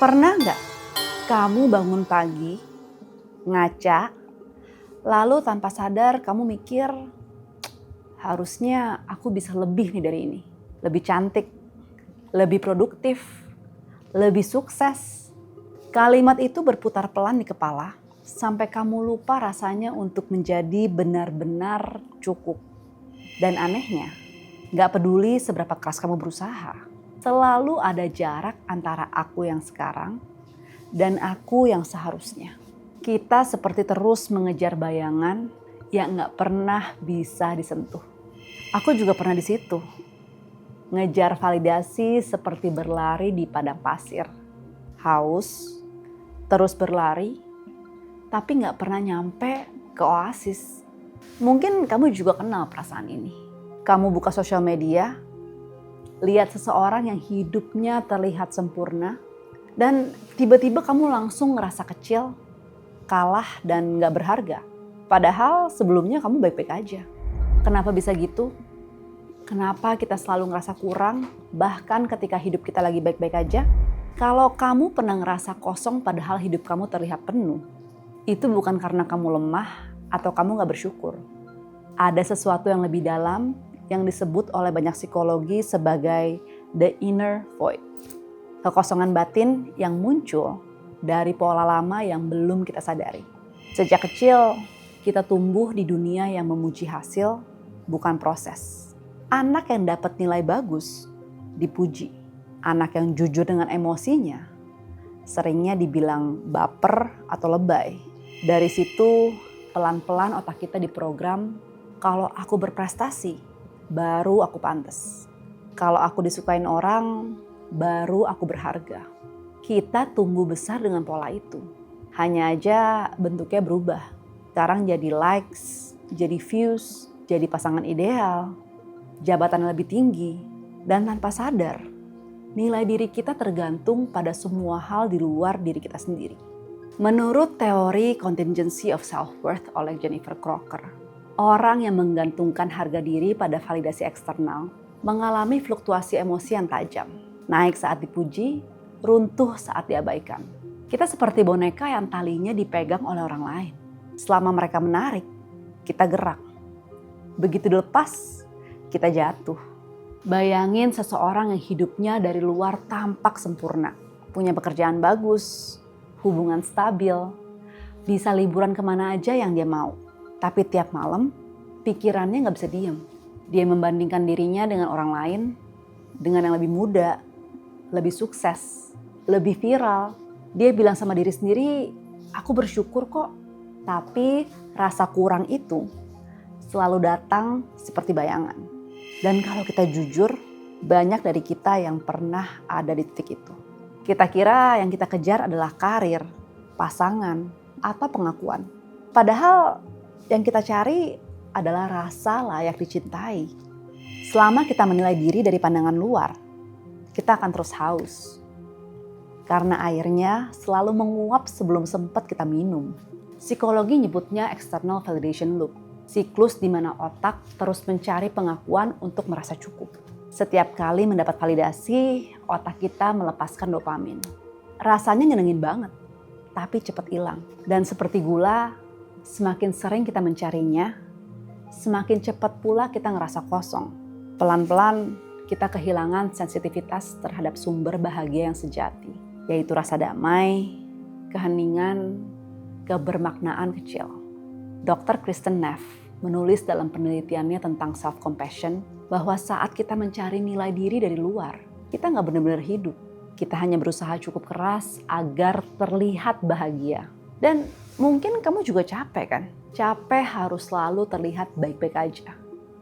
Pernah nggak kamu bangun pagi, ngaca, lalu tanpa sadar kamu mikir, harusnya aku bisa lebih nih dari ini. Lebih cantik, lebih produktif, lebih sukses. Kalimat itu berputar pelan di kepala sampai kamu lupa rasanya untuk menjadi benar-benar cukup. Dan anehnya, gak peduli seberapa keras kamu berusaha, selalu ada jarak antara aku yang sekarang dan aku yang seharusnya. Kita seperti terus mengejar bayangan yang gak pernah bisa disentuh. Aku juga pernah di situ. Ngejar validasi seperti berlari di padang pasir. Haus, terus berlari, tapi gak pernah nyampe ke oasis. Mungkin kamu juga kenal perasaan ini. Kamu buka sosial media, lihat seseorang yang hidupnya terlihat sempurna, dan tiba-tiba kamu langsung ngerasa kecil, kalah, dan gak berharga. Padahal sebelumnya kamu baik-baik aja. Kenapa bisa gitu? Kenapa kita selalu ngerasa kurang, bahkan ketika hidup kita lagi baik-baik aja? Kalau kamu pernah ngerasa kosong padahal hidup kamu terlihat penuh, itu bukan karena kamu lemah atau kamu gak bersyukur. Ada sesuatu yang lebih dalam yang disebut oleh banyak psikologi sebagai the inner void. Kekosongan batin yang muncul dari pola lama yang belum kita sadari. Sejak kecil, kita tumbuh di dunia yang memuji hasil, bukan proses. Anak yang dapat nilai bagus, dipuji. Anak yang jujur dengan emosinya, seringnya dibilang baper atau lebay. Dari situ, pelan-pelan otak kita diprogram, kalau aku berprestasi, baru aku pantas. Kalau aku disukain orang, baru aku berharga. Kita tumbuh besar dengan pola itu. Hanya aja bentuknya berubah. Sekarang jadi likes, jadi views, jadi pasangan ideal, jabatan yang lebih tinggi, dan tanpa sadar, nilai diri kita tergantung pada semua hal di luar diri kita sendiri. Menurut teori contingency of self-worth oleh Jennifer Crocker, orang yang menggantungkan harga diri pada validasi eksternal mengalami fluktuasi emosi yang tajam. Naik saat dipuji, runtuh saat diabaikan. Kita seperti boneka yang talinya dipegang oleh orang lain. Selama mereka menarik, kita gerak. Begitu dilepas, kita jatuh. Bayangin seseorang yang hidupnya dari luar tampak sempurna. Punya pekerjaan bagus, hubungan stabil, bisa liburan kemana aja yang dia mau. Tapi tiap malam, pikirannya gak bisa diem. Dia membandingkan dirinya dengan orang lain, dengan yang lebih muda, lebih sukses, lebih viral. Dia bilang sama diri sendiri, aku bersyukur kok. Tapi rasa kurang itu selalu datang seperti bayangan. Dan kalau kita jujur, banyak dari kita yang pernah ada di titik itu. Kita kira yang kita kejar adalah karir, pasangan, atau pengakuan. Padahal yang kita cari adalah rasa layak dicintai. Selama kita menilai diri dari pandangan luar, kita akan terus haus. Karena airnya selalu menguap sebelum sempat kita minum. Psikologi nyebutnya external validation loop. Siklus di mana otak terus mencari pengakuan untuk merasa cukup. Setiap kali mendapat validasi, otak kita melepaskan dopamin. Rasanya nyenengin banget, tapi cepat hilang. Dan seperti gula, semakin sering kita mencarinya, semakin cepat pula kita ngerasa kosong. Pelan-pelan kita kehilangan sensitivitas terhadap sumber bahagia yang sejati, yaitu rasa damai, keheningan, kebermaknaan kecil. Dr. Kristin Neff menulis dalam penelitiannya tentang self-compassion bahwa saat kita mencari nilai diri dari luar, kita nggak benar-benar hidup. Kita hanya berusaha cukup keras agar terlihat bahagia. Dan mungkin kamu juga capek kan? Capek harus selalu terlihat baik-baik aja.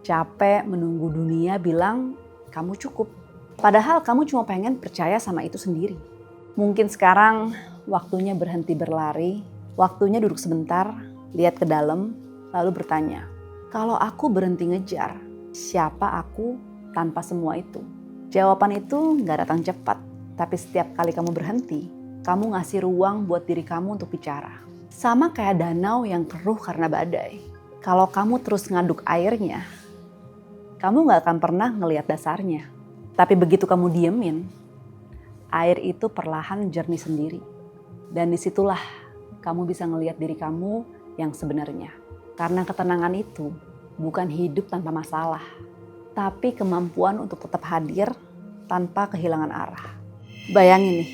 Capek menunggu dunia bilang kamu cukup. Padahal kamu cuma pengen percaya sama itu sendiri. Mungkin sekarang waktunya berhenti berlari, waktunya duduk sebentar, lihat ke dalam, lalu bertanya, kalau aku berhenti ngejar, siapa aku tanpa semua itu? Jawaban itu gak datang cepat, tapi setiap kali kamu berhenti, kamu ngasih ruang buat diri kamu untuk bicara. Sama kayak danau yang keruh karena badai. Kalau kamu terus ngaduk airnya, kamu gak akan pernah ngelihat dasarnya. Tapi begitu kamu diemin, air itu perlahan jernih sendiri. Dan disitulah kamu bisa ngelihat diri kamu yang sebenarnya. Karena ketenangan itu bukan hidup tanpa masalah, tapi kemampuan untuk tetap hadir tanpa kehilangan arah. Bayangin nih,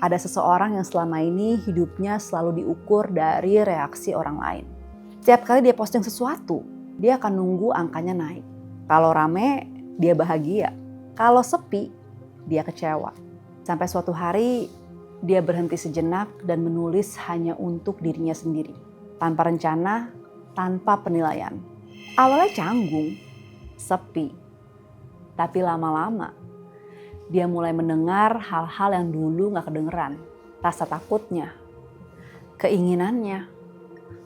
ada seseorang yang selama ini hidupnya selalu diukur dari reaksi orang lain. Setiap kali dia posting sesuatu, dia akan nunggu angkanya naik. Kalau rame, dia bahagia. Kalau sepi, dia kecewa. Sampai suatu hari, dia berhenti sejenak dan menulis hanya untuk dirinya sendiri. Tanpa rencana, tanpa penilaian. Awalnya canggung, sepi. Tapi lama-lama, dia mulai mendengar hal-hal yang dulu gak kedengeran. Rasa takutnya, keinginannya,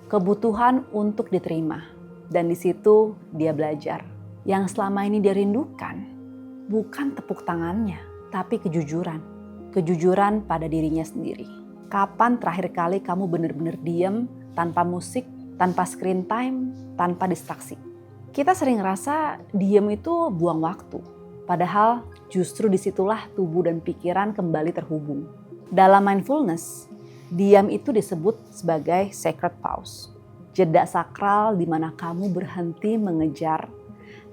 kebutuhan untuk diterima. Dan di situ dia belajar. Yang selama ini dia rindukan bukan tepuk tangannya, tapi kejujuran. Kejujuran pada dirinya sendiri. Kapan terakhir kali kamu benar-benar diam tanpa musik, tanpa screen time, tanpa distraksi? Kita sering ngerasa diam itu buang waktu. Padahal justru disitulah tubuh dan pikiran kembali terhubung. Dalam mindfulness, diam itu disebut sebagai sacred pause. Jeda sakral di mana kamu berhenti mengejar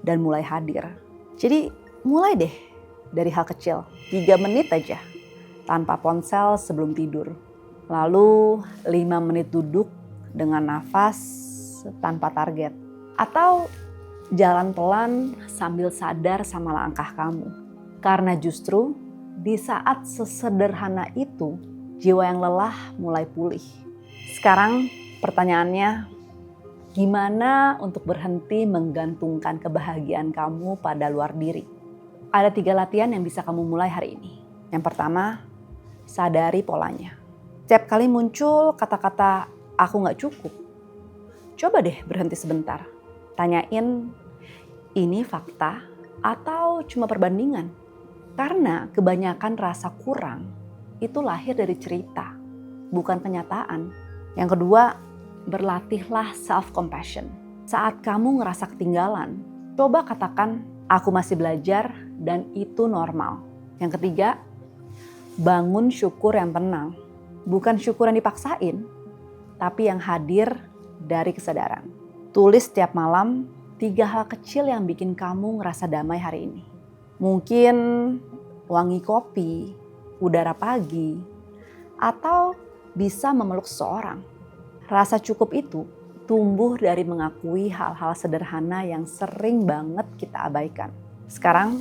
dan mulai hadir. Jadi mulai deh dari hal kecil, 3 menit aja tanpa ponsel sebelum tidur. Lalu 5 menit duduk dengan nafas tanpa target. Atau jalan pelan sambil sadar sama langkah kamu. Karena justru di saat sesederhana itu, jiwa yang lelah mulai pulih. Sekarang pertanyaannya, gimana untuk berhenti menggantungkan kebahagiaan kamu pada luar diri? Ada 3 latihan yang bisa kamu mulai hari ini. Yang pertama, sadari polanya. Setiap kali muncul kata-kata aku gak cukup, coba deh berhenti sebentar. Tanyain, ini fakta atau cuma perbandingan? Karena kebanyakan rasa kurang itu lahir dari cerita, bukan kenyataan. Yang kedua, berlatihlah self-compassion. Saat kamu ngerasa ketinggalan, coba katakan, aku masih belajar dan itu normal. Yang ketiga, bangun syukur yang tenang. Bukan syukur yang dipaksain, tapi yang hadir dari kesadaran. Tulis setiap malam 3 hal kecil yang bikin kamu ngerasa damai hari ini. Mungkin wangi kopi, udara pagi, atau bisa memeluk seseorang. Rasa cukup itu tumbuh dari mengakui hal-hal sederhana yang sering banget kita abaikan. Sekarang,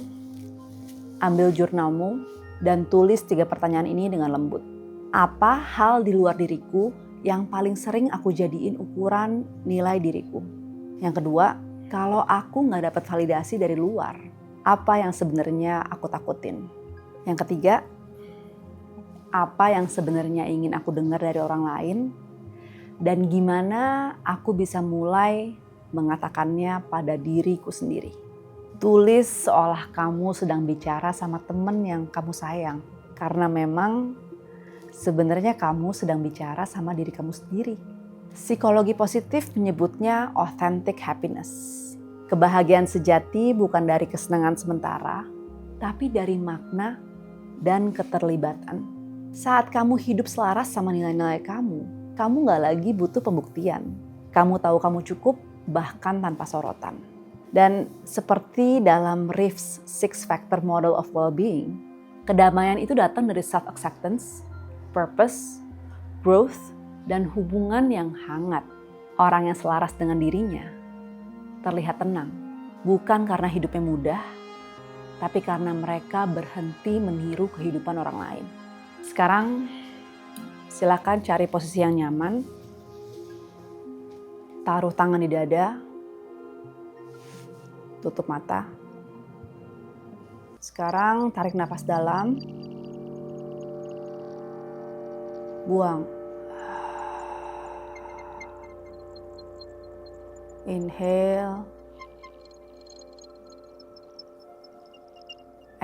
ambil jurnalmu dan tulis 3 pertanyaan ini dengan lembut. Apa hal di luar diriku yang paling sering aku jadiin ukuran nilai diriku? Yang kedua, kalau aku gak dapat validasi dari luar, apa yang sebenarnya aku takutin? Yang ketiga, apa yang sebenarnya ingin aku dengar dari orang lain? Dan gimana aku bisa mulai mengatakannya pada diriku sendiri? Tulis seolah kamu sedang bicara sama teman yang kamu sayang. Karena memang sebenarnya kamu sedang bicara sama diri kamu sendiri. Psikologi positif menyebutnya authentic happiness. Kebahagiaan sejati bukan dari kesenangan sementara, tapi dari makna dan keterlibatan. Saat kamu hidup selaras sama nilai-nilai kamu gak lagi butuh pembuktian. Kamu tahu kamu cukup bahkan tanpa sorotan. Dan seperti dalam Reeves 6 Factor Model of Well-being, kedamaian itu datang dari self-acceptance, purpose, growth, dan hubungan yang hangat. Orang yang selaras dengan dirinya terlihat tenang. Bukan karena hidupnya mudah, tapi karena mereka berhenti meniru kehidupan orang lain. Sekarang silakan cari posisi yang nyaman. Taruh tangan di dada. Tutup mata. Sekarang tarik nafas dalam. Buang. Inhale.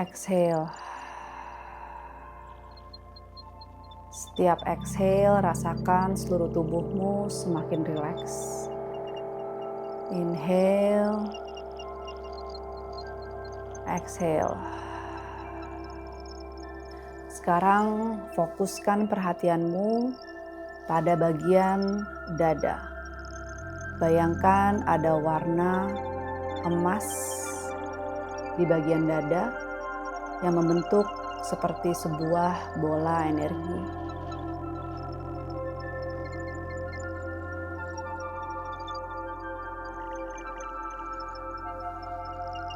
Exhale. Setiap exhale, rasakan seluruh tubuhmu semakin rileks. Inhale. Exhale. Sekarang fokuskan perhatianmu pada bagian dada. Bayangkan ada warna emas di bagian dada yang membentuk seperti sebuah bola energi.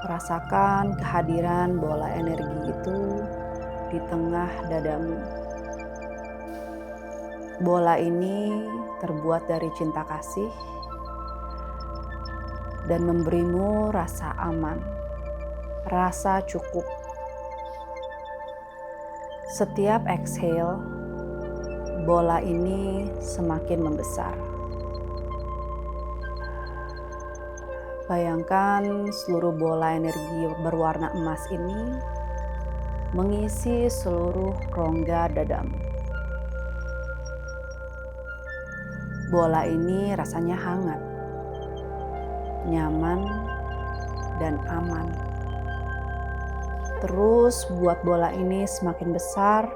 Rasakan kehadiran bola energi itu di tengah dadamu. Bola ini terbuat dari cinta kasih dan memberimu rasa aman, rasa cukup. Setiap exhale, bola ini semakin membesar. Bayangkan seluruh bola energi berwarna emas ini mengisi seluruh rongga dadamu. Bola ini rasanya hangat, nyaman, dan aman. Terus buat bola ini semakin besar,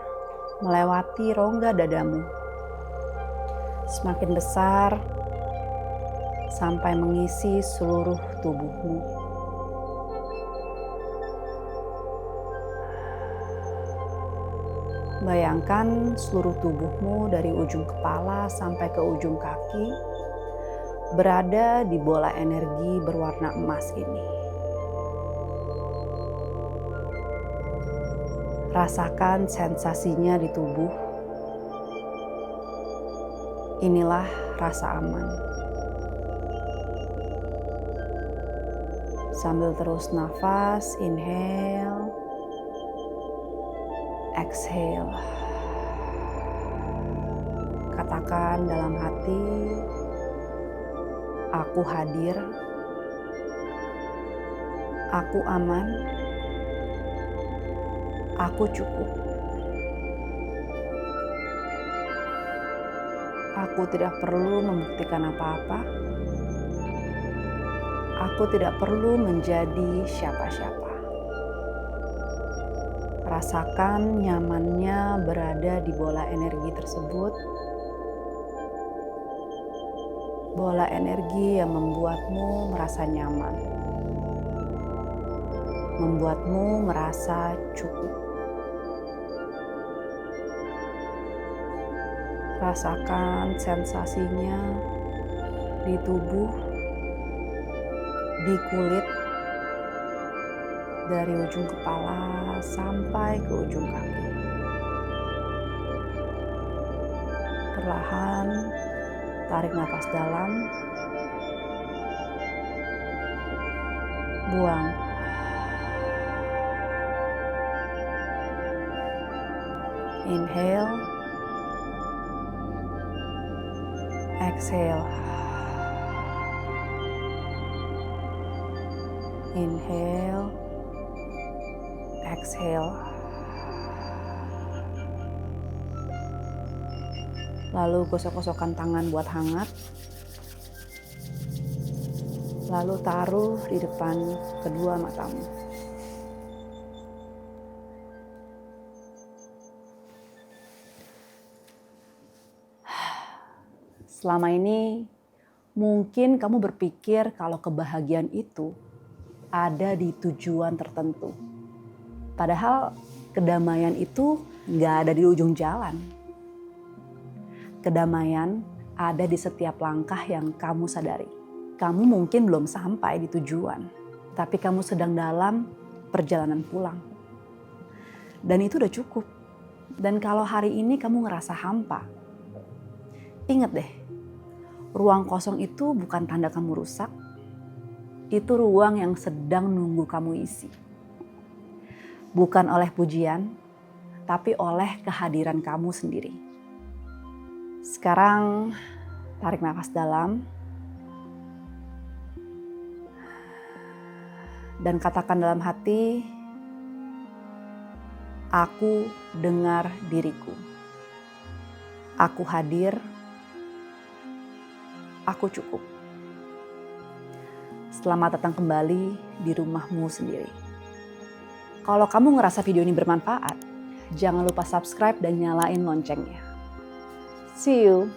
melewati rongga dadamu. Semakin besar, sampai mengisi seluruh tubuhmu. Bayangkan seluruh tubuhmu dari ujung kepala sampai ke ujung kaki berada di bola energi berwarna emas ini. Rasakan sensasinya di tubuh. Inilah rasa aman. Sambil terus nafas, inhale. Exhale. Katakan dalam hati, aku hadir, aku aman, aku cukup. Aku tidak perlu membuktikan apa-apa. Aku tidak perlu menjadi siapa-siapa. Rasakan nyamannya berada di bola energi tersebut. Bola energi yang membuatmu merasa nyaman. Membuatmu merasa cukup. Rasakan sensasinya di tubuh, di kulit, dari ujung kepala sampai ke ujung kaki. Perlahan tarik nafas dalam, buang. Inhale, exhale. Inhale, exhale. Lalu gosok-gosokkan tangan buat hangat. Lalu taruh di depan kedua matamu. Selama ini mungkin kamu berpikir kalau kebahagiaan itu ada di tujuan tertentu. Padahal kedamaian itu nggak ada di ujung jalan. Kedamaian ada di setiap langkah yang kamu sadari. Kamu mungkin belum sampai di tujuan, tapi kamu sedang dalam perjalanan pulang. Dan itu udah cukup. Dan kalau hari ini kamu ngerasa hampa, ingat deh, ruang kosong itu bukan tanda kamu rusak. Itu ruang yang sedang nunggu kamu isi. Bukan oleh pujian, tapi oleh kehadiran kamu sendiri. Sekarang tarik nafas dalam. Dan katakan dalam hati, aku dengar diriku. Aku hadir, aku cukup. Selamat datang kembali di rumahmu sendiri. Kalau kamu ngerasa video ini bermanfaat, Jangan lupa subscribe dan nyalain loncengnya. See you.